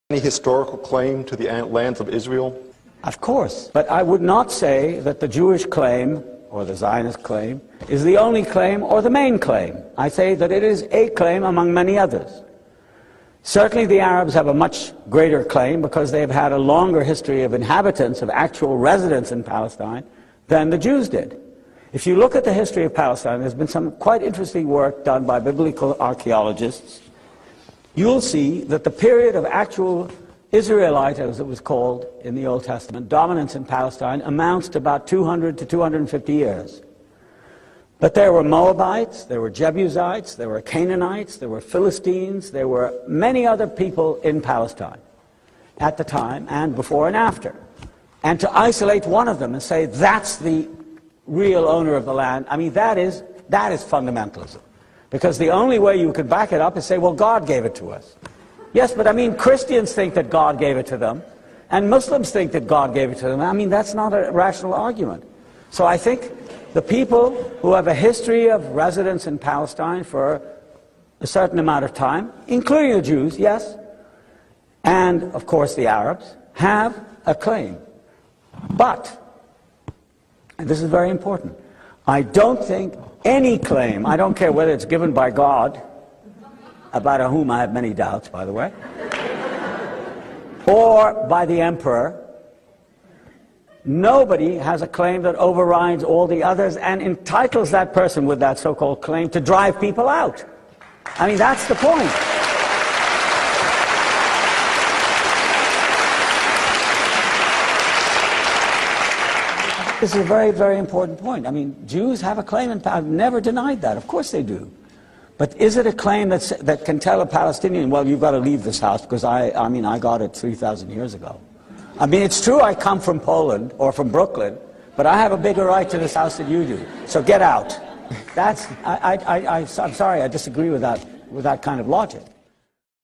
Any historical claim to the lands of Israel? Of course, but I would not say that the Jewish claim or the Zionist claim is the only claim or the main claim. I say that it is a claim among many others. Certainly the Arabs have a much greater claim because they have had a longer history of inhabitants, of actual residents in Palestine, than the Jews did. If you look at the history of Palestine, there's been some quite interesting work done by biblical archaeologists. You'll see that the period of actual Israelite, as it was called in the Old Testament, dominance in Palestine amounts to about 200 to 250 years. But there were Moabites, there were Jebusites, there were Canaanites, there were Philistines, there were many other people in Palestine at the time and before and after. And to isolate one of them and say that's the real owner of the land, I mean, that is fundamentalism. Because the only way you could back it up is say, well, God gave it to us. Yes, but I mean, Christians think that God gave it to them, and Muslims think that God gave it to them. I mean, that's not a rational argument. So I think the people who have a history of residence in Palestine for a certain amount of time, including the Jews, yes, and of course the Arabs, have a claim. But, and this is very important, I don't think any claim, I don't care whether it's given by God, about whom I have many doubts, by the way, or by the emperor, nobody has a claim that overrides all the others and entitles that person with that so-called claim to drive people out. I mean, that's the point. This is a very, very important point. I mean, Jews have a claim, and I've never denied that. Of course they do. But is it a claim that can tell a Palestinian, well, you've got to leave this house because I mean, I got it 3,000 years ago. I mean, it's true I come from Poland or from Brooklyn, but I have a bigger right to this house than you do. So get out. I'm sorry, I disagree with that kind of logic.